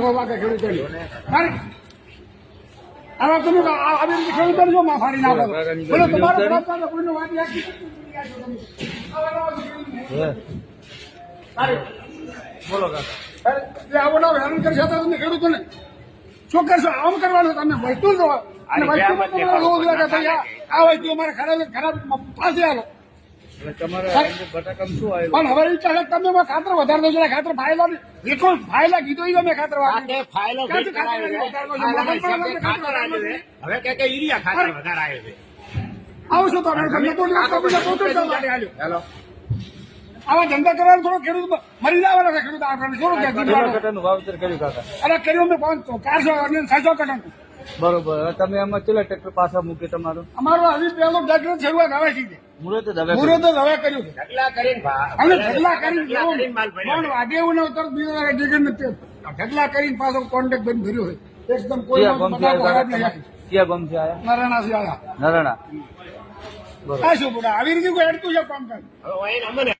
મારો વાગે ખેડૂતોની આવા તમે આવી રીતે ખેડૂતોને જો માફાડી નાખો બોલો તમારો ખરાબ ચાલે કોઈનો વાત યાદ બોલો કાકા આવો ના હેરાન કરી શકતા તમે ખેડૂતોને શું કરશો આમ કરવાનું તમે વસ્તુ જ અને વસ્તુ રોગ લાગે તો આ વસ્તુ અમારે ખરાબ ફાંસી આલો તમારે બટાકા શું આવ્યું પણ હવે ઈચ્છા છે તમે ખાતર વધારે દો જરા ખાતર ફાયલા બિલકુલ ફાયલા કીધું મેં ખાતર ફાઇલો ફિટ કરાવી છે. હવે કે યુરિયા ખાતર વધારે આવ્યો છે. આવું શું તમે હેલો આવા ધંધા કરવાનું થોડો ખેડૂત મરી જવાના છે ખેડૂત આપણને શું કેટલા કટાનું વાવેતર કર્યું કાકા અરે કર્યું મેં 400 અને 600 કટન બરોબર હવે તમે આમાં કેટલા ટ્રેક્ટર પાછા મૂકે તમારું અમારો હજી પેલો ટ્રેક્ટર શરૂઆત હવે છે મુહૂર્ત જ મુહૂર્ત જ હવે કર્યું છે ઢગલા કરીને અને ઢગલા કરીને માલ ભર્યો પણ વાગે એવું ન તરત બીજા ડિગ્રી નથી ઢગલા કરીને પાછો કોન્ટેક્ટ બંધ ભર્યો છે એકદમ કોઈ ક્યાં ગમ છે ખરાબ નહીં ક્યાં ગમ છે આયા નારાયણ આયા નરણા આ શું બોલા આવી રીતે કોઈ અડતું છે કામ કાજ હવે અમને